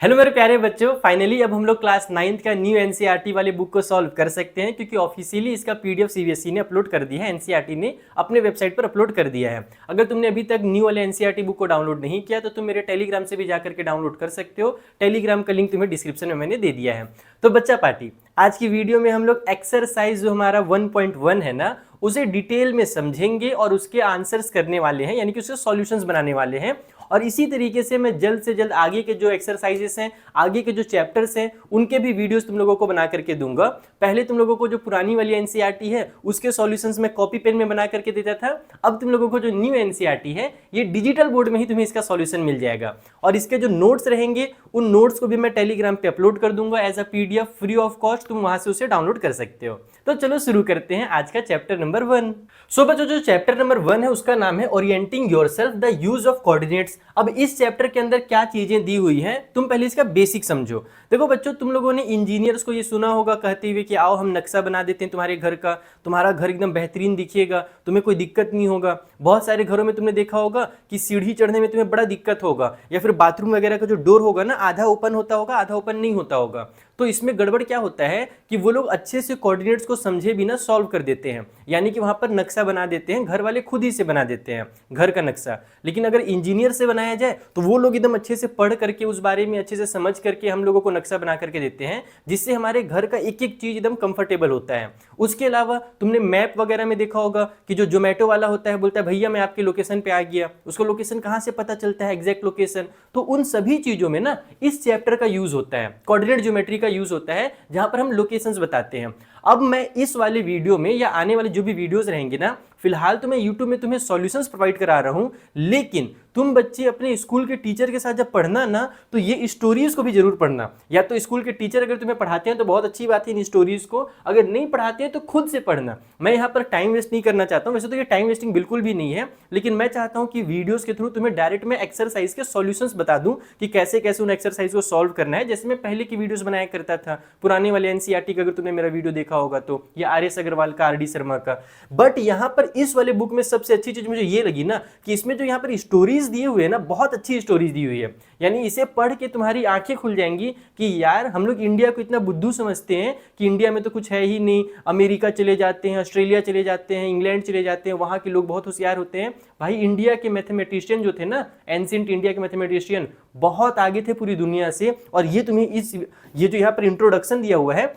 Hello मेरे प्यारे बच्चों, फाइनली अब हम लोग क्लास 9th का न्यू एनसीईआरटी वाले बुक को सॉल्व कर सकते हैं क्योंकि ऑफिशियली इसका पीडीएफ सीबीएसई ने अपलोड कर दिया है। एनसीईआरटी ने अपने वेबसाइट पर अपलोड कर दिया है। अगर तुमने अभी तक न्यू वाले एनसीईआरटी बुक को डाउनलोड नहीं किया तो तुम मेरे टेलीग्राम से भी जाकर के डाउनलोड कर सकते हो। टेलीग्राम का लिंक तुम्हें डिस्क्रिप्शन में मैंने दे दिया है। तो बच्चा पार्टी, आज की वीडियो में हम लोग एक्सरसाइज जो हमारा 1.1 है ना, उसे डिटेल में समझेंगे और उसके आंसर्स करने वाले हैं, यानी कि उसके सॉल्यूशंस बनाने वाले हैं। और इसी तरीके से मैं जल्द से जल्द आगे के जो एक्सरसाइजेस हैं, आगे के जो चैप्टर्स हैं, उनके भी वीडियोस तुम लोगों को बना करके दूंगा। पहले तुम लोगों को जो पुरानी वाली एनसीईआरटी है उसके सॉल्यूशंस मैं कॉपी पेन में बना करके देता था। अब तुम लोगों को जो न्यू एनसीईआरटी है ये डिजिटल बोर्ड में ही तुम्हें इसका सॉल्यूशन मिल जाएगा। और इसके जो नोट्स रहेंगे उन नोट्स को भी मैं टेलीग्राम पे अपलोड कर दूंगा as a PDF free of cost. तुम वहां से उसे डाउनलोड कर सकते हो। तो चलो शुरू करते हैं आज का चैप्टर नंबर 1। सो बच्चों, जो चैप्टर नंबर 1 है उसका नाम है orienting yourself the use of coordinates. अब इस चैप्टर के अंदर क्या चीजें दी हुई हैं तुम पहले इसका बेसिक समझो। देखो बच्चों, तुम लोगों ने इंजीनियर्स को ये सुना होगा कहते हुए कि आओ हम नक्शा बना देते हैं तुम्हारे घर का, तुम्हारा घर एकदम बेहतरीन दिखेगा, तुम्हें कोई दिक्कत नहीं होगा। बहुत सारे घरों में तुमने देखा होगा कि सीढ़ी चढ़ने में तुम्हें बड़ा दिक्कत होगा, या फिर बाथरूम वगैरह का जो डोर होगा ना, आधा ओपन होता होगा आधा ओपन नहीं होता होगा। तो इसमें गड़बड़ क्या होता है कि वो लोग अच्छे से कोऑर्डिनेट्स को समझे बिना सॉल्व कर देते हैं, यानी कि वहां पर नक्शा बना देते हैं, घर वाले खुद ही से बना देते हैं घर का नक्शा। लेकिन अगर इंजीनियर से बनाया जाए तो वो लोग एकदम अच्छे से पढ़ करके उस बारे में अच्छे से समझ करके हम लोगों को नक्शा बना करके देते हैं, जिससे हमारे घर का एक एक चीज एकदम कंफर्टेबल होता है। उसके अलावा तुमने मैप वगैरह में देखा होगा कि जो जोमेटो वाला होता है बोलता है भैया मैं आपके लोकेशन पे आ गया, उसको लोकेशन कहां से पता चलता है, एग्जैक्ट लोकेशन। तो उन सभी चीजों में ना इस चैप्टर का यूज होता है, कोऑर्डिनेट ज्योमेट्री का यूज होता है, जहां पर हम लोकेशंस बताते हैं। अब मैं इस वाले वीडियो में या आने वाले जो भी वीडियोस रहेंगे ना, फिलहाल तो मैं YouTube में तुम्हें सॉल्यूशंस प्रोवाइड करा रहा हूं, लेकिन तुम बच्चे अपने स्कूल के टीचर के साथ जब पढ़ना ना तो ये स्टोरीज को भी जरूर पढ़ना। या तो स्कूल के टीचर अगर तुम्हें पढ़ाते हैं तो बहुत अच्छी बात है इन स्टोरीज को, अगर नहीं पढ़ाते हैं तो खुद से पढ़ना। मैं यहाँ पर टाइम वेस्ट नहीं करना चाहता हूँ, वैसे तो ये टाइम वेस्टिंग बिल्कुल भी नहीं है, लेकिन मैं चाहता हूँ कि वीडियोस के थ्रू तुम्हें डायरेक्ट मैं एक्सरसाइज के सॉल्यूशंस बता दूं कि कैसे कैसे उन एक्सरसाइज को सॉल्व करना है, जैसे मैं पहले की वीडियोस बनाया करता था पुराने वाले एनसीईआरटी का। अगर तुमने मेरा वीडियो देखा होगा तो, या आर एस अग्रवाल का, आर डी शर्मा का। बट यहाँ पर इस वाले बुक में सबसे अच्छी चीज मुझे ये लगी ना कि इसमें जो यहाँ पर स्टोरीज दिए हुए हैं ना, बहुत अच्छी स्टोरीज दी हुई है। यानी इसे पढ़ के तुम्हारी आंखें खुल जाएंगी कि यार हम लोग इंडिया को इतना बुद्धू समझते हैं कि इंडिया में तो कुछ है ही नहीं। अमेरिका चले जाते हैं, ऑस्ट्रेलिया चले जाते हैं, इंग्लैंड चले जाते हैं, वहां के लोग बहुत होशियार होते हैं। भाई इंडिया के मैथमेटिशियन जो थे ना, एंशिएंट इंडिया के मैथमेटिशियन बहुत आगे थे पूरी दुनिया से। और ये तुम्हें ये जो यहाँ पर इंट्रोडक्शन दिया हुआ है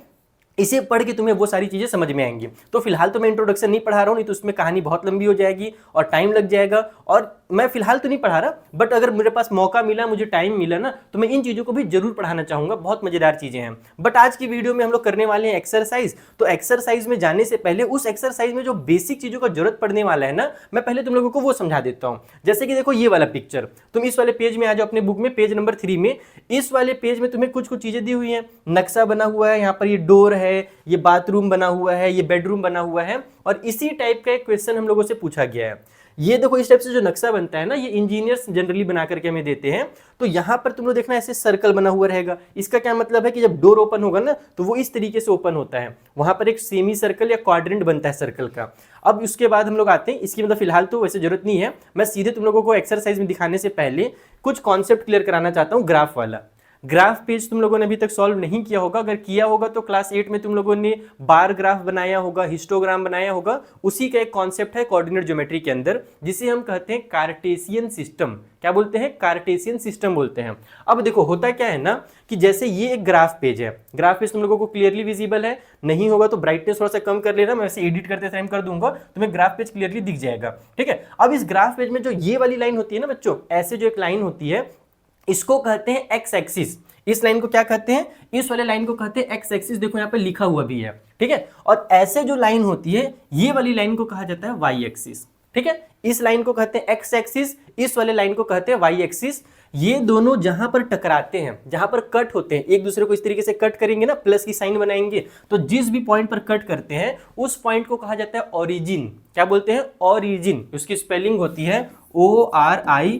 इसे पढ़ के तुम्हें वो सारी चीजें समझ में आएंगी। तो फिलहाल तो मैं इंट्रोडक्शन नहीं पढ़ा रहा हूं, नहीं तो उसमें कहानी बहुत लंबी हो जाएगी और टाइम लग जाएगा। और मैं फिलहाल तो नहीं पढ़ा रहा, बट अगर मेरे पास मौका मिला, मुझे टाइम मिला ना, तो मैं इन चीजों को भी जरूर पढ़ाना चाहूंगा। बहुत मजेदार चीजें हैं। बट आज की वीडियो में हम लोग करने वाले हैं एक्सरसाइज। तो एक्सरसाइज में जाने से पहले उस एक्सरसाइज में जो बेसिक चीजों का जरूरत पड़ने वाला है ना, मैं पहले तुम लोगों को वो समझा देता हूं। जैसे कि देखो ये वाला पिक्चर, तुम इस वाले पेज में आ जाओ अपने बुक में, पेज नंबर 3 में। इस वाले पेज में तुम्हें कुछ कुछ चीजें दी हुई है, नक्शा बना हुआ है, यहाँ पर ये डोर है, ये बाथरूम बना हुआ है, ये बेडरूम बना हुआ है। और इसी टाइप का एक क्वेश्चन हम लोगों से पूछा गया है। ये देखो इस टाइप से जो नक्शा बनता है ना, ये इंजीनियर्स जनरली बना करके हमें देते हैं। तो यहां पर तुम लोग देखना ऐसे सर्कल बना हुआ रहेगा। इसका क्या मतलब है कि जब डोर ओपन होगा ना तो वो इस तरीके से ओपन होता है, वहां पर एक सेमी सर्कल या क्वाड्रेंट बनता है सर्कल का। अब उसके बाद हम लोग आते हैं, इसकी मतलब फिलहाल तो वैसे जरूरत नहीं है, मैं सीधे तुम लोगों को एक्सरसाइज में दिखाने से पहले कुछ कॉन्सेप्ट क्लियर कराना चाहता हूं। ग्राफ वाला ग्राफ पेज तुम लोगों ने अभी तक सॉल्व नहीं किया होगा, अगर किया होगा तो क्लास 8 में तुम लोगों ने बार ग्राफ बनाया होगा, हिस्टोग्राम बनाया होगा। उसी का एक कॉन्सेप्ट है कोऑर्डिनेट ज्योमेट्री के अंदर, जिसे हम कहते हैं कार्टेशियन सिस्टम। क्या बोलते हैं? कार्टेशियन सिस्टम बोलते हैं। अब देखो होता क्या है ना कि जैसे ये एक ग्राफ पेज है, ग्राफ पेज तुम लोगों को क्लियरली विजिबल है, नहीं होगा तो ब्राइटनेस थोड़ा सा कम कर लेना, मैं वैसे एडिट करते टाइम कर दूंगा, तुम्हें ग्राफ पेज क्लियरली दिख जाएगा। ठीक है, अब इस ग्राफ पेज में जो ये वाली लाइन होती है ना बच्चों, ऐसे जो एक लाइन होती है, इसको कहते हैं एक्स एक्सिस। इस लाइन को क्या कहते हैं? इस वाले लाइन को कहते हैं एक्स एक्सिस। देखो यहाँ पे लिखा हुआ भी है, ठीक है। और ऐसे जो लाइन होती है, ये वाली लाइन को कहा जाता है वाई एक्सिस। ठीक है, इस लाइन को कहते हैं एक्स एक्सिस, इस वाले लाइन को कहते हैं वाई एक्सिस। ये दोनों जहां पर टकराते हैं, जहां पर कट होते हैं, एक दूसरे को इस तरीके से कट करेंगे ना, प्लस की साइन बनाएंगे, तो जिस भी पॉइंट पर कट करते हैं उस पॉइंट को कहा जाता है ओरिजिन। क्या बोलते हैं? ओरिजिन। उसकी स्पेलिंग होती है ORIGIN,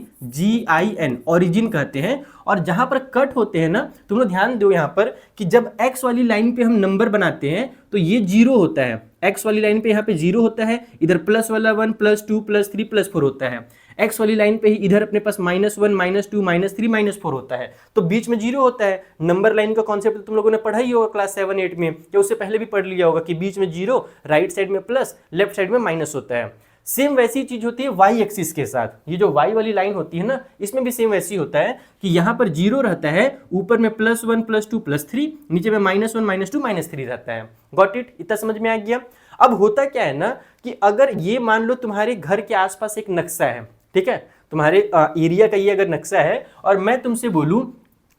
ओरिजिन कहते हैं। और जहां पर कट होते हैं ना, तुम लोग ध्यान दो यहां पर कि जब एक्स वाली लाइन पे हम नंबर बनाते हैं तो ये 0 होता है। एक्स वाली लाइन पे यहाँ पे 0 होता है, इधर प्लस वाला 1 +2 +3 +4 होता है। एक्स वाली लाइन पे ही इधर अपने पास -1 -2 -3 -4 होता है, तो बीच में 0 होता है। नंबर लाइन का कॉन्सेप्ट तुम लोगों ने पढ़ा ही होगा क्लास 7-8 में, या उससे पहले भी पढ़ लिया होगा कि बीच में 0, राइट साइड में प्लस, लेफ्ट साइड में माइनस होता है। सेम वैसी चीज होती है वाई एक्सिस के साथ। ये जो वाई वाली लाइन होती है ना, इसमें भी सेम वैसी होता है कि यहाँ पर 0 रहता है, ऊपर में +1 +2 +3, नीचे में -1 -2 -3 रहता है। Got it? इतना समझ में आ गया। अब होता क्या है ना कि अगर ये मान लो तुम्हारे घर के आसपास एक नक्शा है, ठीक है, तुम्हारे एरिया का ये अगर नक्शा है, और मैं तुमसे बोलूं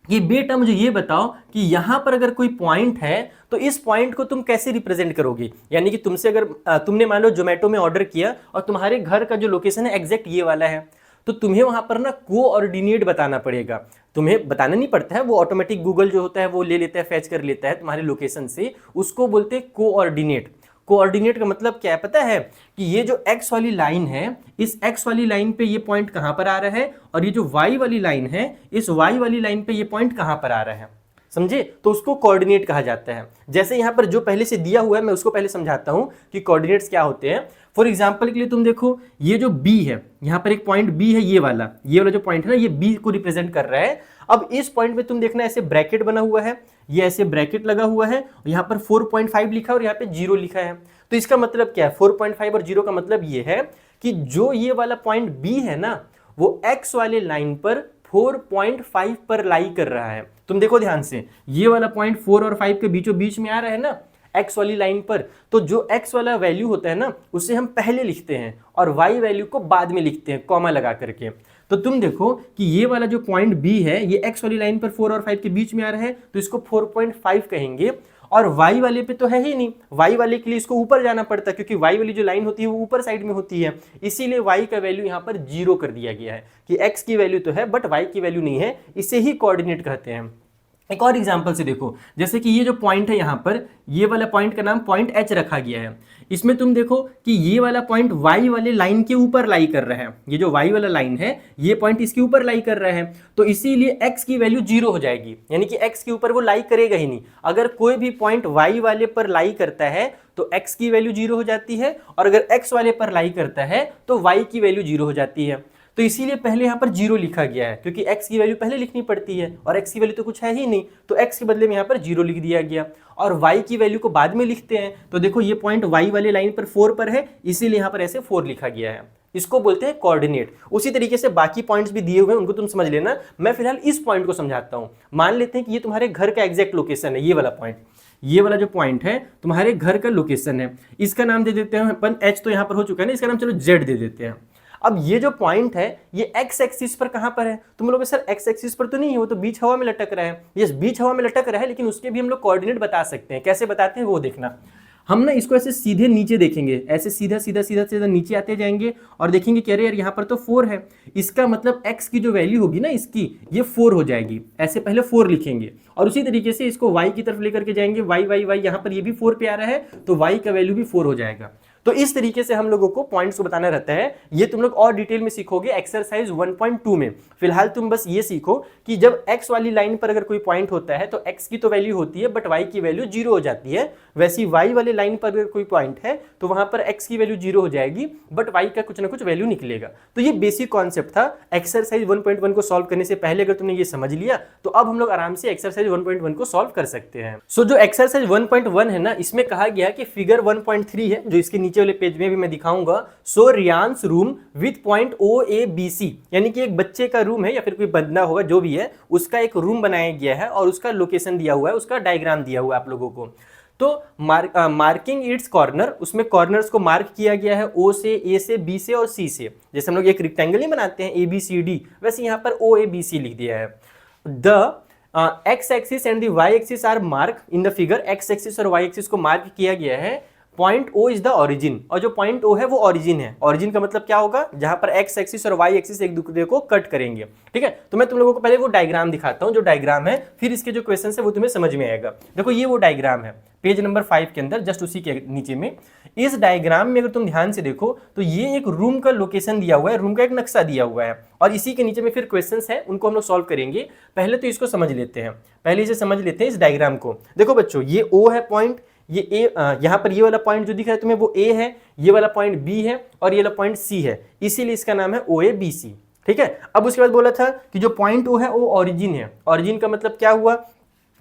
कि बेटा मुझे ये बताओ कि यहां पर अगर कोई पॉइंट है तो इस पॉइंट को तुम कैसे रिप्रेजेंट करोगे। यानी कि तुमसे अगर तुमने मान लो जोमेटो में ऑर्डर किया और तुम्हारे घर का जो लोकेशन है एग्जैक्ट ये वाला है, तो तुम्हें वहां पर ना कोऑर्डिनेट बताना पड़ेगा। तुम्हें बताना नहीं पड़ता है, वो ऑटोमेटिक गूगल जो होता है वो ले लेता है, फैच कर लेता है तुम्हारे लोकेशन से, उसको बोलते हैं कोऑर्डिनेट। कोऑर्डिनेट का मतलब क्या है पता है कि ये जो x वाली लाइन है, इस x वाली लाइन पे ये पॉइंट कहां पर आ रहा है, और ये जो y वाली लाइन है, इस y वाली लाइन पे ये पॉइंट कहां पर आ रहा है। समझे? तो उसको कोऑर्डिनेट कहा जाता है। जैसे यहां पर जो पहले से दिया हुआ है, मैं उसको पहले समझाता हूं कि कोऑर्डिनेट्स क्या होते हैं। फॉर एग्जांपल के लिए तुम देखो, ये जो b है, यहां पर एक पॉइंट b है, ये वाला जो पॉइंट है ना, ये b को रिप्रेजेंट कर रहा है। अब इस पॉइंट पे तुम देखना ऐसे ब्रैकेट बना हुआ है, ये ऐसे ब्रैकेट लगा हुआ है, यहाँ पर 4.5 लिखा है और यहाँ पे 0 लिखा है। तो इसका मतलब क्या है? 4.5 और 0 का मतलब ये है कि जो ये वाला पॉइंट B है ना, वो x वाले लाइन पर 4.5 पर लाई कर रहा है। तुम देखो ध्यान से, ये वाला पॉइंट 4 और 5 के बीचों बीच में आ रहा है ना x वाली लाइन पर, तो जो x वाला वैल्यू होता है ना, उसे हम पहले लिखते हैं और y वैल्यू को बाद में लिखते हैं कॉमा लगा करके। तो तुम देखो कि ये वाला जो पॉइंट B है, ये x वाली लाइन पर 4 और 5 के बीच में आ रहा है, तो इसको 4.5 कहेंगे। और y वाले पे तो है ही नहीं, y वाले के लिए इसको ऊपर जाना पड़ता है, क्योंकि y वाली जो लाइन होती है वो ऊपर साइड में होती है, इसीलिए y का वैल्यू यहाँ पर 0 कर दिया गया है कि x की वैल्यू तो है बट y की वैल्यू नहीं है। इसे ही कोऑर्डिनेट कहते हैं। एक और एग्जांपल से देखो, जैसे कि ये जो पॉइंट है यहाँ पर, ये वाला पॉइंट का नाम पॉइंट H रखा गया है। इसमें तुम देखो कि ये वाला पॉइंट y वाले लाइन के ऊपर लाई कर रहा है, ये जो y वाला लाइन है ये पॉइंट इसके ऊपर लाई कर रहा है, तो इसीलिए x की वैल्यू 0 हो जाएगी, यानी कि x के ऊपर वो लाई करेगा ही नहीं। अगर कोई भी पॉइंट y वाले पर लाई करता है तो x की वैल्यू 0 हो जाती है, और अगर x वाले पर लाई करता है तो y की वैल्यू 0 हो जाती है। तो इसीलिए पहले यहाँ पर 0 लिखा गया है, क्योंकि x की वैल्यू पहले लिखनी पड़ती है और x की वैल्यू तो कुछ है ही नहीं, तो x के बदले में यहाँ पर 0 लिख दिया गया। और y की वैल्यू को बाद में लिखते हैं, तो देखो ये पॉइंट y वाले लाइन पर 4 पर है, इसीलिए यहाँ पर ऐसे 4 लिखा गया है। इसको बोलते हैं कोऑर्डिनेट। उसी तरीके से बाकी पॉइंट्स भी दिए हुए हैं, उनको तुम समझ लेना। मैं फिलहाल इस पॉइंट को समझाता हूँ। मान लेते हैं कि ये तुम्हारे घर का एग्जैक्ट लोकेशन है, ये वाला पॉइंट, ये वाला जो पॉइंट है तुम्हारे घर का लोकेशन है। इसका नाम दे देते हैं अपन, h तो यहाँ पर हो चुका है ना, इसका नाम चलो z दे देते हैं। अब ये जो पॉइंट है ये x एक्सिस पर कहां पर है? तुम लोग सर x एक्सिस पर तो नहीं है, वो तो बीच हवा में लटक रहा है। यस, बीच हवा में लटक रहा है, लेकिन उसके भी हम लोग कोऑर्डिनेट बता सकते हैं। कैसे बताते हैं वो देखना। हम ना इसको ऐसे सीधे नीचे देखेंगे, ऐसे सीधा सीधा सीधा सीधा नीचे आते जाएंगे और देखेंगे कि अरे यार यहाँ पर तो 4 है, इसका मतलब x की जो वैल्यू होगी ना इसकी, ये 4 हो जाएगी। ऐसे पहले 4 लिखेंगे और उसी तरीके से इसको y की तरफ लेकर के जाएंगे, y यहाँ पर ये भी 4 पे आ रहा है, तो y का वैल्यू भी 4 हो जाएगा। तो इस तरीके से हम लोगों को पॉइंट्स को बताना रहता है। ये तुम लोग और डिटेल में सीखोगे एक्सरसाइज 1.2 में। फिलहाल तुम बस ये सीखो कि जब x वाली लाइन पर अगर कोई पॉइंट होता है तो x की तो वैल्यू होती है बट y की वैल्यू 0 हो जाती है। वैसी y वाले लाइन पर अगर कोई पॉइंट है तो वहां पर x की वैल्यू 0 हो जाएगी बट y का कुछ ना कुछ वैल्यू निकलेगा। तो ये बेसिक कॉन्सेप्ट था। एक्सरसाइज 1.1 को सॉल्व करने से पहले अगर तुमने ये समझ लिया तो अब हम लोग आराम से एक्सरसाइज 1.1 को सॉल्व कर सकते हैं। सो जो एक्सरसाइज 1.1 है ना, इसमें कहा गया कि फिगर 1.3 है जो इसके नीचे वाले पेज में भी मैं दिखाऊंगा। सो रियांस रूम विथ पॉइंट OABC, यानी कि एक बच्चे का रूम है या फिर कोई बंदा होगा जो भी है, उसका एक रूम बनाया गया है और उसका लोकेशन दिया हुआ है, उसका डायग्राम दिया हुआ है आप लोगों को। तो मार्किंग इट्स कॉर्नर, उसमें कॉर्नर्स को मार्क किया गया है O से, A से, B से और C से। जैसे हम लोग एक रेक्टेंगल ही बनाते हैं ABCD, वैसे यहाँ पर OABC लिख दिया है। The x axis and the y axis are mark in the figure. x axis और y एक्सिस को मार्क किया गया है। Point O is the origin, और जो पॉइंट O है वो ओरिजिन है। ओरिजिन का मतलब क्या होगा? जहां पर x एक्सिस और y एक्सिस एक दूसरे को कट करेंगे। ठीक है, तो मैं तुम लोगों को पहले वो डायग्राम दिखाता हूं जो डायग्राम है, फिर इसके जो क्वेश्चन है वो तुम्हें समझ में आएगा। देखो ये वो डायग्राम है पेज नंबर 5 के अंदर, जस्ट उसी के नीचे में। इस डायग्राम में अगर तुम ध्यान से देखो तो ये एक रूम का लोकेशन दिया हुआ है, रूम का एक नक्शा दिया हुआ है और इसी के नीचे में फिर क्वेश्चंस है, उनको हम लोग सॉल्व करेंगे। पहले तो इसको समझ लेते हैं, पहले इसे समझ लेते हैं इस डायग्राम को। देखो बच्चों, ये O है पॉइंट, ये ए, यहाँ पर ये वाला पॉइंट जो दिख रहा है तुम्हें वो ए है, ये वाला पॉइंट बी है और ये वाला पॉइंट सी है, इसीलिए इसका नाम है OABC। ठीक है, अब उसके बाद बोला था कि जो पॉइंट ओ है वो ओरिजिन है। ओरिजिन का मतलब क्या हुआ,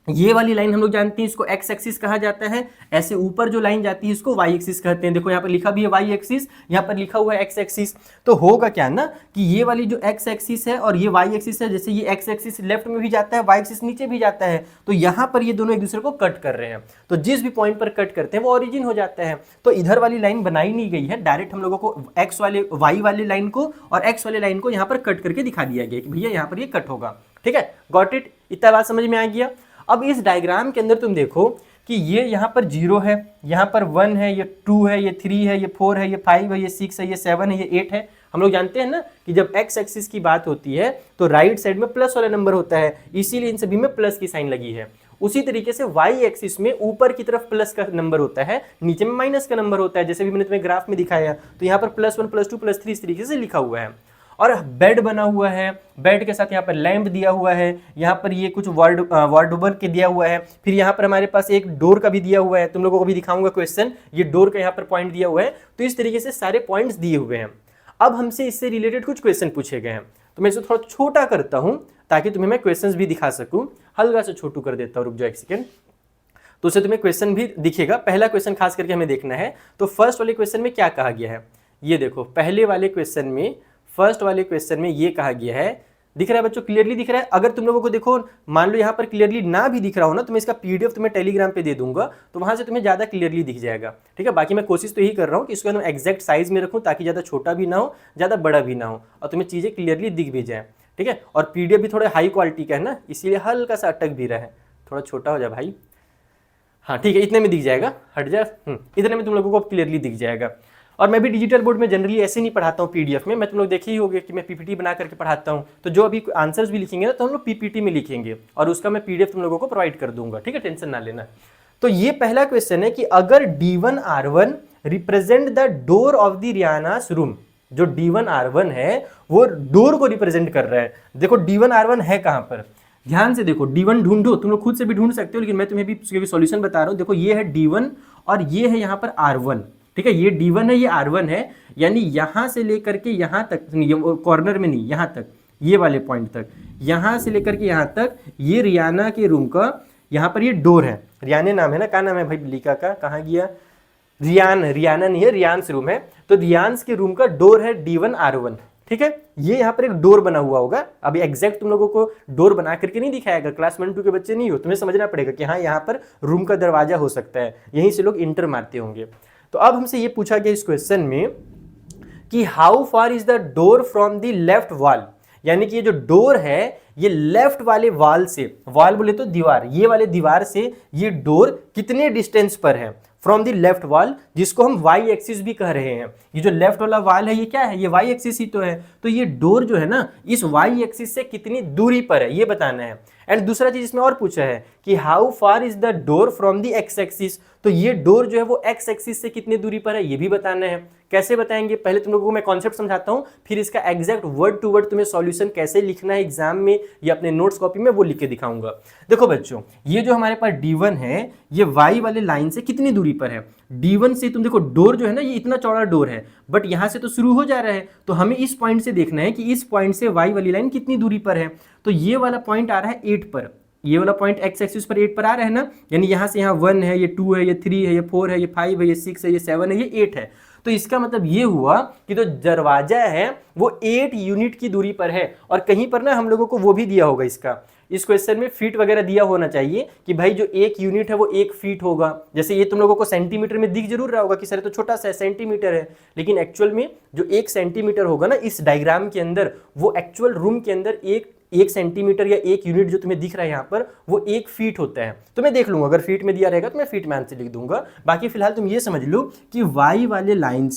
ये वाली लाइन हम लोग जानते हैं इसको एक्स एक्सिस कहा जाता है, ऐसे ऊपर जो लाइन जाती है इसको वाई एक्सिस कहते हैं। देखो यहाँ पर लिखा भी है वाई एक्सिस, यहाँ पर लिखा हुआ है एक्स एक्सिस। तो होगा क्या ना कि ये वाली जो एक्स एक्सिस है और ये वाई एक्सिस है, जैसे ये एक्स एक्सिस लेफ्ट में भी जाता है, वाई एक्सिस नीचे भी जाता है, तो यहाँ पर ये दोनों एक दूसरे को कट कर रहे हैं। तो जिस भी पॉइंट पर कट करते हैं वो ओरिजिन हो जाता है। तो इधर वाली लाइन बनाई नहीं गई है, डायरेक्ट हम लोगों को एक्स वाले वाई वाली लाइन को और एक्स वाले लाइन को यहाँ पर कट करके दिखा दिया गया कि भैया यहाँ पर ये कट होगा। ठीक है, गॉट इट, इतना बात समझ में आ गया। अब इस डायग्राम के अंदर तुम देखो कि ये यहाँ पर 0 है, यहाँ पर 1 है, ये 2 है, ये 3 है, ये 4 है, ये 5 है, ये 6 है, ये 7 है, ये 8 है। हम लोग जानते हैं ना कि जब एक्स एक्सिस की बात होती है तो राइट साइड में प्लस वाला नंबर होता है, इसीलिए इन सभी में प्लस की साइन लगी है। उसी तरीके से वाई एक्सिस में ऊपर की तरफ प्लस का नंबर होता है, नीचे में माइनस का नंबर होता है, जैसे भी मैंने तुम्हें ग्राफ में दिखाया। तो यहाँ पर +1 +2 +3 इस तरीके से लिखा हुआ है। और बेड बना हुआ है, बेड के साथ यहाँ पर लैंप दिया हुआ है, यहाँ पर ये कुछ वार्डरोब के दिया हुआ है, फिर यहाँ पर हमारे पास एक डोर का भी दिया हुआ है, तुम लोगों को भी दिखाऊंगा क्वेश्चन, ये डोर का यहाँ पर पॉइंट दिया हुआ है। तो इस तरीके से सारे पॉइंट्स दिए हुए हैं। अब हमसे इससे रिलेटेड कुछ क्वेश्चन पूछे गए हैं, तो मैं इसे थोड़ा छोटा करता हूँ ताकि तुम्हें मैं क्वेश्चन भी दिखा सकूँ। हल्का से छोटू कर देता हूँ, रुक जाओ एक सेकेंड, तो उससे तुम्हें क्वेश्चन भी दिखेगा। पहला क्वेश्चन खास करके हमें देखना है। तो फर्स्ट वाले क्वेश्चन में क्या कहा गया है, ये देखो पहले वाले क्वेश्चन में, फर्स्ट वाले क्वेश्चन में ये कहा गया है, दिख रहा है बच्चों, क्लियरली दिख रहा है। अगर तुम लोगों को देखो, मान लो यहाँ पर क्लियरली ना भी दिख रहा हो ना, तो मैं इसका PDF तुम्हें टेलीग्राम पे दे दूंगा, तो वहां से तुम्हें ज़्यादा क्लियरली दिख जाएगा। ठीक है, बाकी मैं कोशिश तो यही कर रहा हूँ कि इसको मैं एक्जैक्ट साइज में रखूँ ताकि ज़्यादा छोटा भी ना हो, ज़्यादा बड़ा भी ना हो, और तुम्हें चीज़ें क्लियरली दिख भी जाए। ठीक है, और PDF भी थोड़ा हाई क्वालिटी का है ना, इसीलिए हल्का सा अटक भी रहा है, थोड़ा छोटा हो जाए भाई। हाँ ठीक है, इतने में दिख जाएगा, हट जाए, इतने में तुम लोगों को क्लियरली दिख जाएगा। और मैं भी डिजिटल बोर्ड में जनरली ऐसे नहीं पढ़ाता हूँ PDF में, मैं तुम लोग देखे ही होंगे कि मैं PPT बना करके पढ़ाता हूँ। तो जो अभी आंसर्स भी लिखेंगे ना तो हम लोग PPT में लिखेंगे और उसका मैं PDF तुम लोगों को प्रोवाइड कर दूंगा। ठीक है, टेंशन ना लेना। तो ये पहला क्वेश्चन है कि अगर D1R1 represent the door of the रियानास रूम, जो D1R1 है वो डोर को रिप्रेजेंट कर रहा है। देखो D1R1 है कहाँ पर, ध्यान से देखो, D1 ढूंढो, तुम लोग खुद से भी ढूंढ सकते हो, लेकिन मैं तुम्हें भी उसके सॉल्यूशन बता रहा हूँ। देखो ये है D1 और ये है यहाँ पर R1। ठीक है, ये D1 है, ये R1 है, यानी यहाँ से लेकर के यहाँ तक, कॉर्नर में नहीं, यहाँ तक, ये वाले पॉइंट तक, यहाँ से लेकर के यहाँ तक, ये रियाना के रूम का यहाँ पर ये डोर है। रियाने नाम है ना, क्या नाम है भाई लिका का, कहाँ गया, रियान, रियाना नहीं है, रियांस रूम है। तो रियांस के रूम का डोर है D1R1। ठीक है, ये यहाँ पर एक डोर बना हुआ होगा। अभी एग्जैक्ट तुम लोगों को डोर बना करके नहीं दिखाएगा, क्लास 1-2 के बच्चे नहीं हो, तुम्हें समझना पड़ेगा कि हाँ यहाँ पर रूम का दरवाजा हो सकता है, यहीं से लोग इंटर मारते होंगे। तो अब हमसे ये पूछा गया इस क्वेश्चन में कि how far is the door from the left wall, यानी कि ये जो डोर है ये लेफ्ट वाले वॉल से, वॉल बोले तो दीवार, ये वाले दीवार से ये डोर कितने डिस्टेंस पर है फ्रॉम द लेफ्ट वॉल, जिसको हम वाई एक्सिस भी कह रहे हैं। ये जो लेफ्ट वाला वॉल है ये क्या है, ये वाई एक्सिस ही तो है। तो ये डोर जो है ना इस वाई एक्सिस से कितनी दूरी पर है ये बताना है। एंड दूसरा चीज इसमें और पूछा है कि how far is the door from the x axis, तो ये डोर जो है वो एक्स एक्सिस से कितनी दूरी पर है ये भी बताना है। कैसे बताएंगे, पहले तुम लोगों को मैं कॉन्सेप्ट समझाता हूँ, फिर इसका एग्जैक्ट वर्ड टू वर्ड तुम्हें सॉल्यूशन कैसे लिखना है एग्जाम में या अपने नोट्स कॉपी में वो लिख के दिखाऊंगा। देखो बच्चों, ये जो हमारे पास D1 है ये वाई वाले लाइन से कितनी दूरी पर है। D1 से तुम देखो डोर जो है ना ये इतना चौड़ा डोर है, बट यहाँ से तो शुरू हो जा रहा है, तो हमें इस पॉइंट से देखना है कि इस पॉइंट से वाई वाली लाइन कितनी दूरी पर है। तो ये वाला पॉइंट आ रहा है 8 पर, ये वाला पॉइंट एक्स एक्सिस पर 8 पर आ रहा है ना, यानी यहाँ से यहाँ 1 है, ये 2 है, ये 3 है, ये 4 है, ये 5 है, ये 6 है, ये 7 है, ये 8 है। तो इसका मतलब ये हुआ कि जो दरवाजा है वो 8 यूनिट की दूरी पर है। और कहीं पर ना हम लोगों को वो भी दिया होगा, इसका इस क्वेश्चन में फीट वगैरह दिया होना चाहिए कि भाई जो 1 यूनिट है वो 1 फीट होगा। जैसे ये तुम लोगों को सेंटीमीटर में दिख जरूर रहा होगा कि सर तो छोटा सा सेंटीमीटर है, लेकिन एक्चुअल में जो 1 सेंटीमीटर होगा ना इस डायग्राम के अंदर, वो एक्चुअल रूम के अंदर 1 सेंटीमीटर या 1 यूनिट जो तुम्हें दिख रहा है यहाँ पर वो 1 फीट होता है। तो मैं देख लूंगा, अगर फीट में दिया रहेगा तो मैं फीट में आंसर लिख दूंगा। बाकी फिलहाल तुम ये समझ लो कि वाई वाले लाइन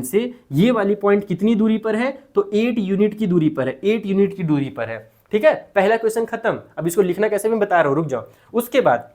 से ये वाली पॉइंट कितनी दूरी पर है, तो 8 यूनिट की दूरी पर है, 8 यूनिट की दूरी पर है। ठीक है, पहला क्वेश्चन खत्म। अब इसको लिखना कैसे मैं बता रहा हूँ, रुक जाओ। उसके बाद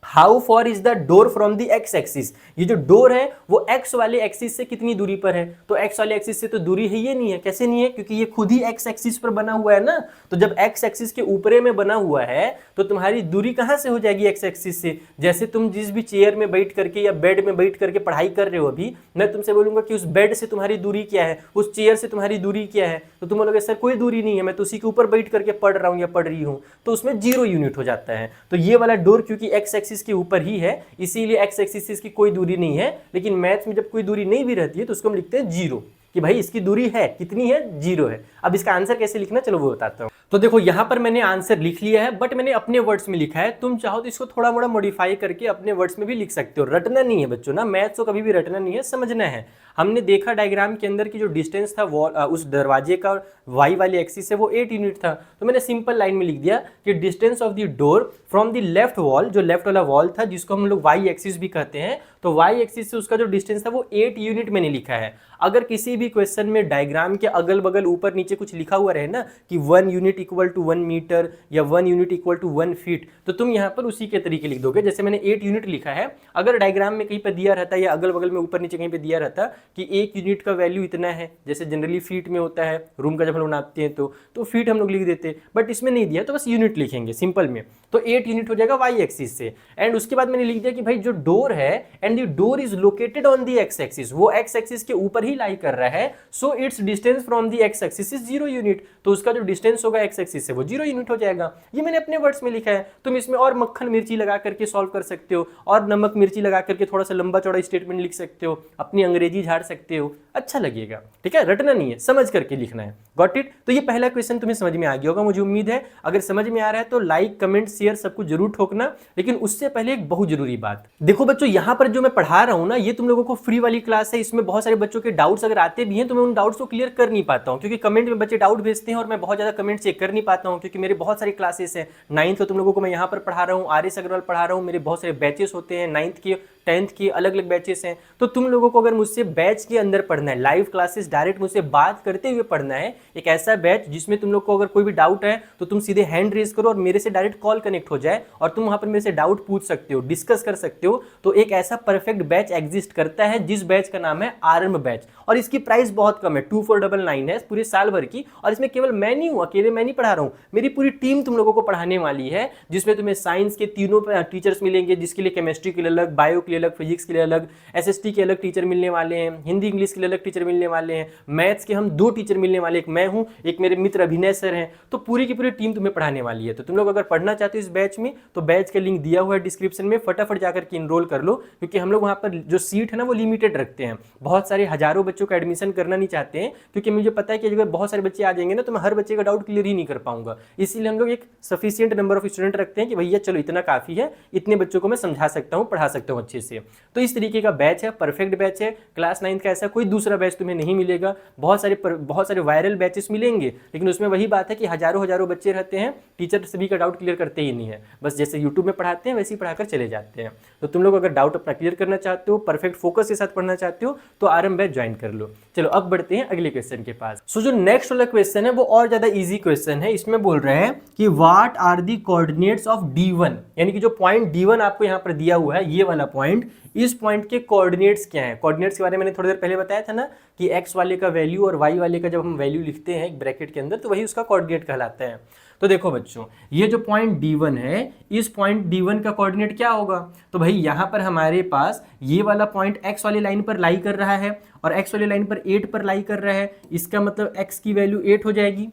how for is the door from the x axis, ये जो डोर है वो एक्स वाले एक्सिस से कितनी दूरी पर है, तो एक्स वाले एक्सिस से तो दूरी है ये नहीं है, कैसे नहीं है, क्योंकि ये खुद ही एक्स एक्सिस पर बना हुआ है ना, तो जब एक्स एक्सिस के ऊपरे में बना हुआ है तो तुम्हारी दूरी कहां से हो जाएगी एक्स एक्सिस से। जैसे तुम जिस भी चेयर में बैठ करके या बेड में बैठ करके पढ़ाई कर रहे हो, अभी मैं तुमसे बोलूंगा कि उस बेड से तुम्हारी दूरी क्या है, उस चेयर से तुम्हारी दूरी क्या है, तो तुम बोलोगे सर कोई दूरी नहीं है, मैं तो उसी के ऊपर बैठ करके पढ़ रहा हूं या पढ़ रही हूं, तो उसमें 0 यूनिट हो जाता है। तो ये वाला डोर क्योंकि एक्स एक्सिस के ऊपर ही है, इसीलिए एक्स एक्सिस से इसकी कोई दूरी नहीं है। लेकिन मैथ्स में जब कोई दूरी नहीं भी रहती है तो उसको हम लिखते हैं 0, कि भाई इसकी दूरी है कितनी है, 0 है। अब इसका आंसर कैसे लिखना, चलो वो बताता हूं। तो देखो यहां पर मैंने आंसर लिख लिया है, बट मैंने अपने वर्ड्स में लिखा है, तुम चाहो तो इसको थोड़ा मोड़ा मॉडिफाई करके अपने वर्ड्स में भी लिख सकते हो। रटना नहीं है बच्चों ना, मैथ्स को कभी भी रटना नहीं है, समझना है। हमने देखा डायग्राम के अंदर की जो डिस्टेंस था वॉल उस दरवाजे का वाई वाली एक्सिस से वो 8 यूनिट था, तो मैंने सिंपल लाइन में लिख दिया कि distance of the door from the left wall, जो लेफ्ट वाला वॉल था जिसको हम लोग वाई एक्सिस भी कहते हैं, तो वाई एक्सिस से उसका जो डिस्टेंस था वो 8 यूनिट मैंने लिखा है। अगर किसी भी क्वेश्चन में डायग्राम के अगल बगल ऊपर नीचे कुछ लिखा हुआ रहे ना कि 1 यूनिट इक्वल टू 1 मीटर या 1 यूनिट इक्वल टू 1 फीट, तो तुम यहाँ पर उसी के तरीके लिख दोगे। जैसे मैंने 8 यूनिट लिखा है, अगर डायग्राम में कहीं पर दिया रहता या अगल बगल में ऊपर नीचे कहीं पे दिया रहता कि 1 यूनिट का वैल्यू इतना है, जैसे जनरली फीट में होता है, रूम का जब हम लोग नापते हैं तो फीट हम लोग लिख देते, बट इसमें नहीं दिया तो बस यूनिट लिखेंगे सिंपल में, तो 8 यूनिट हो जाएगा वाई एक्सिस से। एंड उसके बाद मैंने लिख दिया कि भाई जो डोर है and the door is located on the x axis, वो एक्स एक्सिस के ऊपर ही लाई कर रहा है, so it's distance from the x axis is 0 unit, तो उसका जो डिस्टेंस होगा एक्स एक्सिस से वो 0 यूनिट हो जाएगा। ये मैंने अपने वर्ड्स में लिखा है, तुम इसमें और मक्खन मिर्ची लगा करके सॉल्व कर सकते हो, और नमक मिर्ची लगा करके थोड़ा सा लंबा चौड़ा स्टेटमेंट लिख सकते हो, अपनी अंग्रेजी झाड़ सकते हो, अच्छा लगेगा। ठीक है, रटना नहीं है, समझ करके लिखना है। Got it. तो ये पहला क्वेश्चन तुम्हें समझ में आ गया होगा मुझे उम्मीद है। अगर समझ में आ रहा है तो लाइक कमेंट शेयर सब कुछ जरूर ठोकना, लेकिन उससे पहले एक बहुत जरूरी बात, देखो बच्चों यहाँ पर जो मैं पढ़ा रहा हूँ ना, ये तुम लोगों को फ्री वाली क्लास है, इसमें बहुत सारे बच्चों के डाउट्स अगर आते भी हैं तो मैं उन डाउट्स को क्लियर कर नहीं पाता हूँ, क्योंकि कमेंट में बच्चे डाउट भेजते हैं और मैं बहुत ज्यादा कमेंट चेक कर नहीं पाता हूँ, क्योंकि मेरे बहुत सारी क्लासेस हैं। 9th को तुम लोगों को मैं यहाँ पर पढ़ा रहा हूँ, आर.एस. अग्रवाल पढ़ा रहा हूँ, मेरे बहुत सारे बैचेस होते हैं, 9th के 10th की अलग अलग बैचेस हैं। तो तुम लोगों को अगर मुझसे बैच के अंदर पढ़ना है, लाइव क्लासेस डायरेक्ट मुझसे बात करते हुए पढ़ना है, एक ऐसा बैच जिसमें तुम लोग को अगर कोई भी डाउट है तो तुम सीधे हैंड रेज करो और मेरे से डायरेक्ट कॉल कनेक्ट हो जाए और तुम वहां पर मेरे से डाउट पूछ सकते हो, डिस्कस कर सकते हो, तो एक ऐसा परफेक्ट बैच एग्जिस्ट करता है जिस बैच का नाम है आरंभ बैच, और इसकी प्राइस बहुत कम है, 2499 है पूरे साल भर की। और इसमें केवल मैं नहीं हूं, अकेले मैं नहीं पढ़ा रहा हूं, मेरी पूरी टीम तुम लोगों को पढ़ाने वाली है, जिसमें तुम्हें साइंस के तीनों टीचर्स मिलेंगे, जिसके लिए केमिस्ट्री के लिए अलग, बायो के लिए अलग, फिजिक्स के लिए अलग, एसएसटी के अलग टीचर मिलने वाले हैं, हिंदी इंग्लिश के लिए अलग टीचर मिलने वाले हैं, मैथ्स के हम 2 टीचर मिलने वाले, एक मैं हूं, एक मेरे मित्र अभिनय सर हैं। तो पूरी की पूरी टीम तुम्हें पढ़ाने वाली है। तो तुम लोग अगर पढ़ना चाहते हो इस बैच में तो बैच का लिंक दिया हुआ है डिस्क्रिप्शन में, फटाफट जाकर के इनरोल कर लो, क्योंकि हम लोग वहां पर जो सीट है ना वो लिमिटेड रखते हैं, बहुत सारे हजारों बच्चों का एडमिशन करना नहीं चाहते हैं, क्योंकि मुझे पता है कि अगर बहुत सारे बच्चे आ जाएंगे ना तो मैं हर बच्चे का डाउट क्लियर ही नहीं कर पाऊंगा, इसीलिए हम लोग एक सफिशिएंट नंबर ऑफ स्टूडेंट रखते हैं कि भैया चलो इतना काफी है, इतने बच्चों को मैं समझा सकता हूँ, पढ़ा सकता हूँ अच्छे से। तो इस तरीके का बैच है, परफेक्ट बैच है, क्लास 9 का ऐसा कोई दूसरा बैच तुम्हें नहीं मिलेगा। बहुत सारे वायरल बैचेस मिलेंगे, लेकिन उसमें वही बात है कि हजारों बच्चे रहते हैं, टीचर सभी का डाउट क्लियर करते ही नहीं है, बस जैसे यूट्यूब में पढ़ाते हैं वैसे ही पढ़ाकर चले जाते हैं। तो तुम लोग अगर डाउट अपना क्लियर करना चाहते हो, परफेक्ट फोकस के साथ पढ़ना चाहते हो, तो आरंभ बैच ज्वाइन कर लो। चलो अब बढ़ते हैं अगले क्वेश्चन के पास। सो जो नेक्स्ट वाला क्वेश्चन है वो और ज्यादा इजी क्वेश्चन है। इसमें बोल रहे हैं कि what are the coordinates of D1, यानी कि जो पॉइंट D1 आपको यहाँ पर दिया हुआ है, ये वाला पॉइंट, इस पॉइंट के कोऑर्डिनेट्स क्या हैं। कोऑर्डिनेट्स के बारे में मैंने थोड़ी देर पहले बताया था ना कि एक्स वाले का वैल्यू और वाई वाले का जब हम वैल्यू लिखते हैं एक ब्रैकेट के अंदर तो वही उसका कोऑर्डिनेट कहलाता है। तो देखो बच्चों, ये जो पॉइंट D1 है, इस पॉइंट D1 का कोऑर्डिनेट क्या होगा, तो भाई यहाँ पर हमारे पास ये वाला पॉइंट x वाली लाइन पर लाई कर रहा है और x वाली लाइन पर 8 पर लाई कर रहा है, इसका मतलब x की वैल्यू 8 हो जाएगी,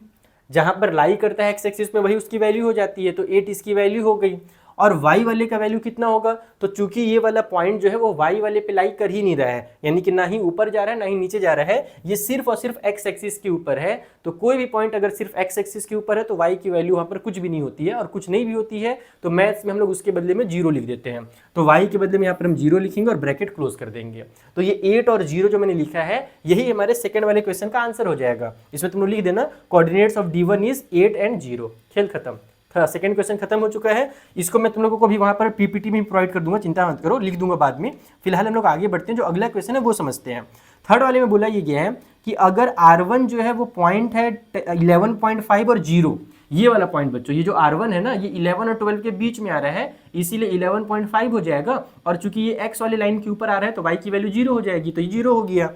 जहां पर लाई करता है x एक्सिस में वही उसकी वैल्यू हो जाती है, तो 8 इसकी वैल्यू हो गई। और y वाले का वैल्यू कितना होगा, तो चूंकि ये वाला पॉइंट जो है वो y वाले पे लाई कर ही नहीं रहा है, यानी कि ना ही ऊपर जा रहा है ना ही नीचे जा रहा है, ये सिर्फ और सिर्फ x एक्सिस के ऊपर है। तो कोई भी पॉइंट अगर सिर्फ x एक्सिस के ऊपर है तो y की वैल्यू वहां पर कुछ भी नहीं होती है, और कुछ नहीं भी होती है तो मैथ्स में हम लोग उसके बदले में 0 लिख देते हैं। तो y के बदले में यहाँ पर हम 0 लिखेंगे और ब्रैकेट क्लोज कर देंगे। तो ये 8 और 0 जो मैंने लिखा है यही हमारे सेकंड वाले क्वेश्चन का आंसर हो जाएगा। इसमें तुम लोग लिख देना coordinates of D1 is 8 and 0। खेल खत्म, सेकंड क्वेश्चन खत्म हो चुका है। इसको मैं तुम लोगों को भी वहां पर पीपीटी में प्रोवाइड कर दूंगा, चिंता मत करो, लिख दूंगा बाद में। फिलहाल हम लोग आगे बढ़ते हैं, जो अगला क्वेश्चन है वो समझते हैं। थर्ड वाले में बोला ये गया है कि अगर R1 जो है वो पॉइंट है 11.5 और 0, ये वाला पॉइंट बच्चों, ये जो R1 है ना, ये 11 और 12 के बीच में आ रहा है, इसीलिए 11.5 हो जाएगा। और चूंकि ये x वाले लाइन के ऊपर आ रहा है तो y की वैल्यू 0 हो जाएगी, तो ये 0 हो गया।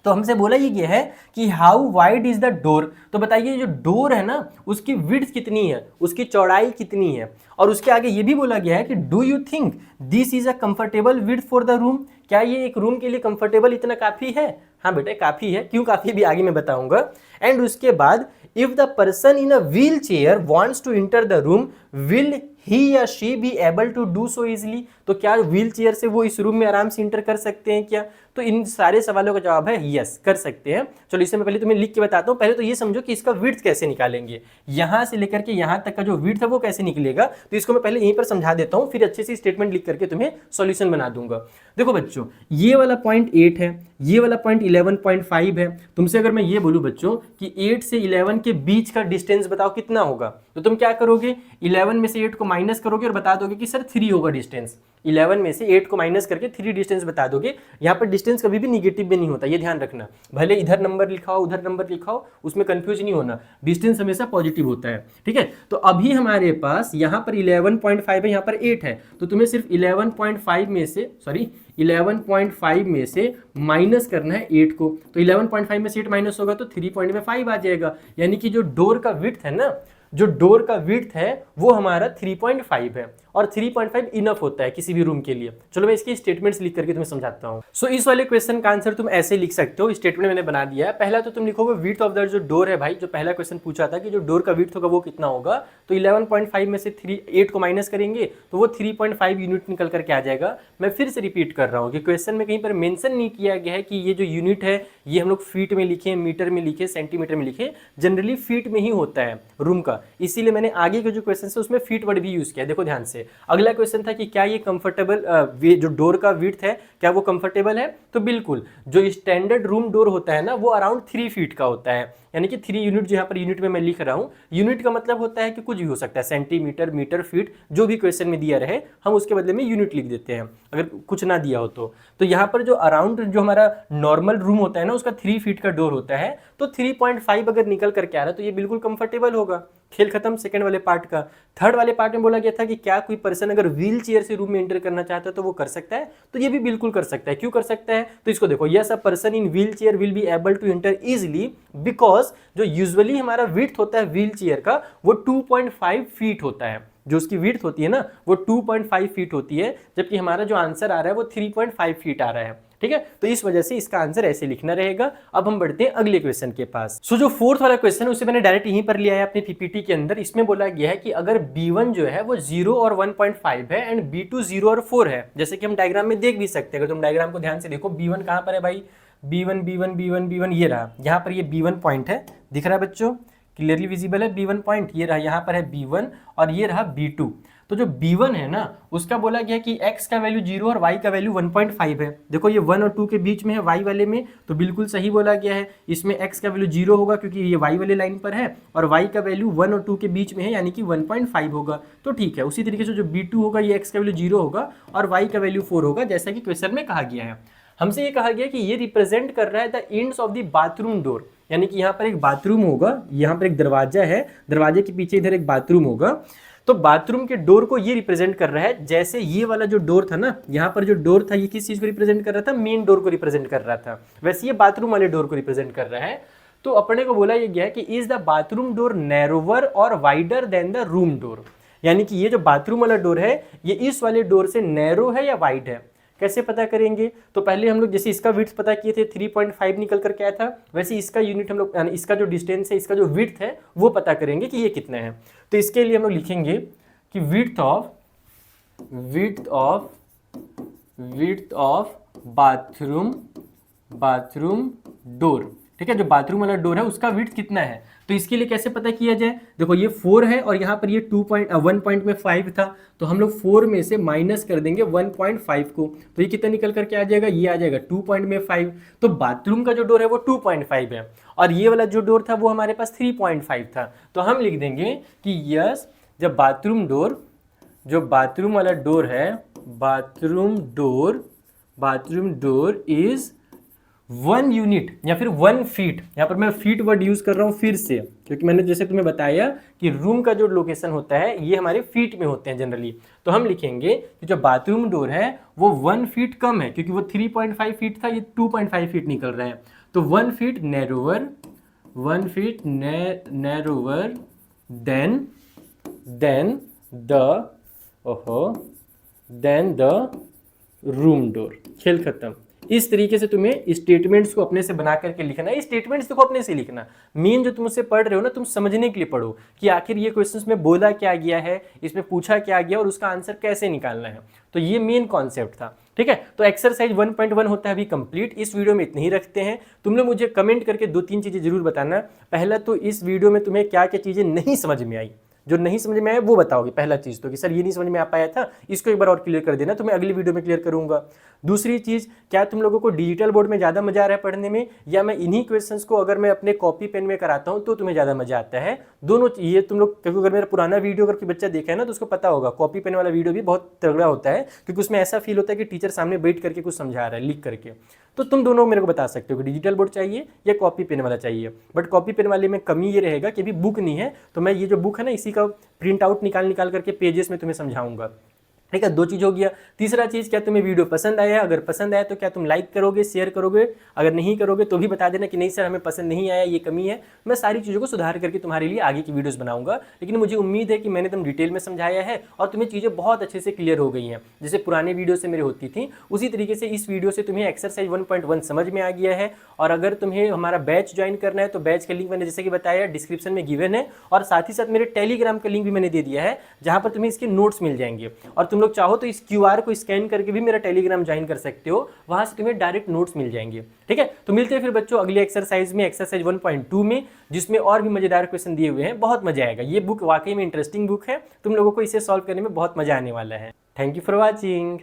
तो हमसे बोला ये गया है कि how wide is the door. तो बताइए जो डोर है ना उसकी विड्थ कितनी है, उसकी चौड़ाई कितनी है। और उसके आगे ये भी बोला गया है कि do you think this is a comfortable width for the room. क्या ये एक रूम के लिए कंफर्टेबल इतना काफी है? हाँ बेटा काफी है। क्यों काफी भी आगे मैं बताऊंगा। एंड उसके बाद if the person in a wheelchair wants to enter the room will he या she be able to do so easily. तो क्या व्हील चेयर से वो इस रूम में आराम से इंटर कर सकते हैं क्या? तो इन सारे सवालों का जवाब है यस, कर सकते हैं। चलो इसे मैं पहले तुम्हें लिख के बताता हूँ। पहले तो ये समझो कि इसका विड्थ कैसे निकालेंगे, यहां से लेकर के यहां तक का जो विड्थ है वो कैसे निकलेगा। तो इसको मैं पहले यहीं पर समझा देता हूँ, फिर अच्छे से स्टेटमेंट लिख करके तुम्हें सॉल्यूशन बना दूंगा। देखो बच्चों, ये वाला पॉइंट 8 है, ये वाला पॉइंट 11.5 है। तुमसे अगर मैं ये बोलूं बच्चों कि 8 से 11 के बीच का डिस्टेंस बताओ कितना होगा, तो तुम क्या करोगे, 11 में से 8 को माइनस करोगे और बता दोगे कि सर 3 होगा डिस्टेंस। 11 में से 8 को माइनस करके 3 डिस्टेंस बता दोगे। यहाँ पर डिस्टेंस कभी भी निगेटिव में नहीं होता, ये ध्यान रखना। भले इधर नंबर लिखा हो उधर नंबर लिखा हो, उसमें कंफ्यूज नहीं होना, डिस्टेंस हमेशा पॉजिटिव होता है। ठीक है, तो अभी हमारे पास यहाँ पर 11.5 है, यहाँ पर 8 है, तो तुम्हें सिर्फ 11.5 में से 11.5 में से माइनस करना है 8 को। तो 11.5 में से 8 माइनस होगा तो 3.5 आ जाएगा। यानी कि जो डोर का विड्थ है ना, जो डोर का विड्थ है वो हमारा 3.5 है, और 3.5 इनफ होता है किसी भी रूम के लिए। चलो मैं इसके स्टेटमेंट्स लिख करके तुम्हें समझाता हूँ। सो इस वाले क्वेश्चन का आंसर तुम ऐसे लिख सकते हो, स्टेटमेंट मैंने बना दिया है। पहला तो तुम लिखोगे विड्थ ऑफ द जो डोर है भाई, जो पहला क्वेश्चन पूछा था कि जो डोर का विड्थ होगा वो कितना होगा, तो 11.5 में से 8 को माइनस करेंगे तो वो 3.5 यूनिट निकल करके आ जाएगा। मैं फिर से रिपीट कर रहा हूँ कि क्वेश्चन में कहीं पर मेंशन नहीं किया गया है कि ये जो यूनिट है ये हम लोग फीट में लिखे, मीटर में लिखे, सेंटीमीटर में लिखे, जनरली फीट में ही होता है रूम का, इसीलिए मैंने आगे के जो क्वेश्चन है उसमें फीट वर्ड भी यूज किया। देखो ध्यान से, अगला क्वेश्चन था कि क्या ये कंफर्टेबल जो डोर का विड्थ है क्या वो कंफर्टेबल है, तो बिल्कुल। जो स्टैंडर्ड रूम डोर होता है ना वो अराउंड 3 फीट का होता है, यानी कि 3 यूनिट, जो यहाँ पर यूनिट में मैं लिख रहा हूँ, यूनिट का मतलब होता है कि कुछ भी हो सकता है, सेंटीमीटर, मीटर, फीट, जो भी क्वेश्चन में दिया रहे हम उसके बदले में यूनिट लिख देते हैं अगर कुछ ना दिया हो तो यहाँ पर जो अराउंड जो हमारा नॉर्मल रूम होता है ना उसका 3 फीट का डोर होता है, तो 3.5 अगर निकल करके आ रहा है तो ये बिल्कुल कंफर्टेबल होगा। खेल खत्म सेकंड वाले पार्ट का। थर्ड वाले पार्ट में बोला गया था कि क्या कोई पर्सन अगर व्हील चेयर से रूम में एंटर करना चाहता है तो वो कर सकता है, तो ये भी बिल्कुल कर सकता है। क्यों कर सकता है, तो इसको देखो, yes a person in wheelchair will be able to enter easily because जो यूजुअली हमारा विड्थ होता है व्हील चेयर का वो 2.5 फीट होता है, जो उसकी विड्थ होती है ना वो 2.5 फीट होती है, जबकि हमारा जो आंसर आ रहा है वो 3.5 फीट आ रहा है। ठीक है, तो इस वजह से इसका आंसर ऐसे लिखना रहेगा। अब हम बढ़ते हैं अगले क्वेश्चन के पास। सो जो फोर्थ वाला क्वेश्चन है उसे मैंने डायरेक्ट यहीं पर लिया है अपने पीपीटी के अंदर। इसमें बोला गया है कि अगर B1 जो है वो 0 और 1.5 है एंड B2 0 और 4 है, जैसे कि हम डायग्राम में देख भी सकते हैं। अगर तुम डायग्राम को ध्यान से देखो, B1 कहां पर है भाई, B1 ये रहा, यहाँ पर ये B1 पॉइंट है, दिख रहा है बच्चों, क्लियरली विजिबल है B1 पॉइंट, ये रहा, यहाँ पर है B1 और ये रहा B2। तो जो B1 है ना उसका बोला गया कि x का वैल्यू 0 और y का वैल्यू 1.5 है। देखो ये 1 और 2 के बीच में है y वाले में, तो बिल्कुल सही बोला गया है। इसमें x का वैल्यू 0 होगा क्योंकि ये y वाले लाइन पर है, और y का वैल्यू 1 और 2 के बीच में है यानी कि 1.5 होगा, तो ठीक है। उसी तरीके से जो B2 होगा ये x का वैल्यू 0 होगा और y का वैल्यू 4 होगा, जैसा कि क्वेश्चन में कहा गया है। हमसे ये कहा गया कि ये रिप्रेजेंट कर रहा है the ends of the bathroom door, यानी कि यहाँ पर एक बाथरूम होगा, यहाँ पर एक दरवाजा है, दरवाजे के पीछे इधर एक बाथरूम होगा, तो बाथरूम के डोर को ये रिप्रेजेंट कर रहा है। जैसे ये वाला जो डोर था ना, यहाँ पर जो डोर था ये किस चीज को रिप्रेजेंट कर रहा था, मेन डोर को रिप्रेजेंट कर रहा था, वैसे ये बाथरूम वाले डोर को रिप्रेजेंट कर रहा है। तो अपने को बोला ये गया है कि is the bathroom door narrower और wider than the room door, यानी कि ये जो बाथरूम वाला डोर है ये इस वाले डोर से नैरो है या वाइड है। कैसे पता करेंगे, तो पहले हम लोग जैसे इसका विड्थ पता किए थे 3.5 निकल कर क्या था, वैसे इसका यूनिट हम लोग, यानी इसका जो डिस्टेंस है, इसका जो विड्थ है वो पता करेंगे कि ये कितना है। तो इसके लिए हम लोग लिखेंगे कि विड्थ ऑफ बाथरूम डोर, ठीक है, जो बाथरूम वाला डोर है उसका विड्थ कितना है। तो इसके लिए कैसे पता किया जाए, देखो ये 4 है और यहाँ पर ये 1.5 था, तो हम लोग 4 में से माइनस कर देंगे 1.5 को, तो ये कितना निकल करके आ जाएगा, ये आ जाएगा 2.5। तो बाथरूम का जो डोर है वो 2.5 है और ये वाला जो डोर था वो हमारे पास 3.5 था। तो हम लिख देंगे कि यस, जब बाथरूम डोर, जो बाथरूम वाला डोर है, बाथरूम डोर इज 1 यूनिट या फिर 1 फीट, यहाँ पर मैं फीट वर्ड यूज कर रहा हूँ फिर से, क्योंकि मैंने जैसे तुम्हें बताया कि रूम का जो लोकेशन होता है ये हमारे फीट में होते हैं जनरली। तो हम लिखेंगे कि जो बाथरूम डोर है वो 1 फीट कम है, क्योंकि वो 3.5 फीट था, ये 2.5 फीट निकल रहा है। तो 1 feet narrower, 1 feet narrower than the room door. खेल खत्म। इस तरीके से तुम्हें स्टेटमेंट्स को अपने से बना करके लिखना है। स्टेटमेंट्स को अपने से लिखना, मेन जो तुम उससे पढ़ रहे हो ना, तुम समझने के लिए पढ़ो कि आखिर ये क्वेश्चंस में बोला क्या गया है, इसमें पूछा क्या गया और उसका आंसर कैसे निकालना है। तो ये मेन कॉन्सेप्ट था, ठीक है। तो एक्सरसाइज 1.1 होता है अभी कंप्लीट। इस वीडियो में इतने ही रखते हैं। तुम लोग मुझे कमेंट करके 2-3 चीजें जरूर बताना। पहला तो इस वीडियो में तुम्हें क्या क्या चीजें नहीं समझ में आई, जो नहीं समझ में आया वो बताओगे। पहला चीज तो कि सर ये नहीं समझ में आ पाया था, इसको एक बार और क्लियर कर देना, तो मैं अगली वीडियो में क्लियर करूंगा। दूसरी चीज, क्या तुम लोगों को डिजिटल बोर्ड में ज्यादा मजा आ रहा है पढ़ने में, या मैं इन्हीं क्वेश्चंस को अगर मैं अपने कॉपी पेन में कराता हूं तो तुम्हें ज्यादा मजा आता है? दोनों ये तुम लोग, क्योंकि अगर मेरा पुराना वीडियो अगर कोई बच्चा देखा है ना तो उसको पता होगा कॉपी पेन वाला वीडियो भी बहुत तगड़ा होता है, क्योंकि उसमें ऐसा फील होता है कि टीचर सामने बैठ करके कुछ समझा रहा है लिख करके। तो तुम दोनों मेरे को बता सकते हो कि डिजिटल बोर्ड चाहिए या कॉपी पेन वाला चाहिए। बट कॉपी पेन वाले में कमी ये रहेगा कि अभी बुक नहीं है, तो मैं ये जो बुक है ना इसी का प्रिंट आउट निकाल करके पेजेस में तुम्हें समझाऊंगा, ठीक है। 2 चीज हो गया। तीसरा चीज, क्या तुम्हें वीडियो पसंद आया है? अगर पसंद आया तो क्या तुम लाइक करोगे, शेयर करोगे? अगर नहीं करोगे तो भी बता देना कि नहीं सर हमें पसंद नहीं आया, ये कमी है। मैं सारी चीज़ों को सुधार करके तुम्हारे लिए आगे की वीडियोस बनाऊंगा। लेकिन मुझे उम्मीद है कि मैंने एकदम डिटेल में समझाया है और तुम्हें चीज़ें बहुत अच्छे से क्लियर हो गई हैं, जैसे पुराने वीडियो से मेरी होती थी उसी तरीके से इस वीडियो से तुम्हें एक्सरसाइज 1.1 समझ में आ गया है। और अगर तुम्हें हमारा बैच ज्वाइन करना है तो बैच का लिंक मैंने जैसे कि बताया डिस्क्रिप्शन में गिवन है, और साथ ही साथ मेरे टेलीग्राम का लिंक भी मैंने दे दिया है, जहां पर तुम्हें इसके नोट्स मिल जाएंगे। और तुम लोग चाहो तो इस QR को स्कैन करके भी मेरा टेलीग्राम ज्वाइन कर सकते हो, वहां से तुम्हें डायरेक्ट नोट्स मिल जाएंगे, ठीक है। तो मिलते हैं फिर बच्चों अगली एक्सरसाइज में, एक्सरसाइज 1.2 में, जिसमें और भी मजेदार क्वेश्चन दिए हुए हैं। बहुत मजा आएगा, ये बुक वाकई में इंटरेस्टिंग बुक है, तुम लोगों को इसे सॉल्व करने में बहुत मजा आने वाला है। Thank you for watching.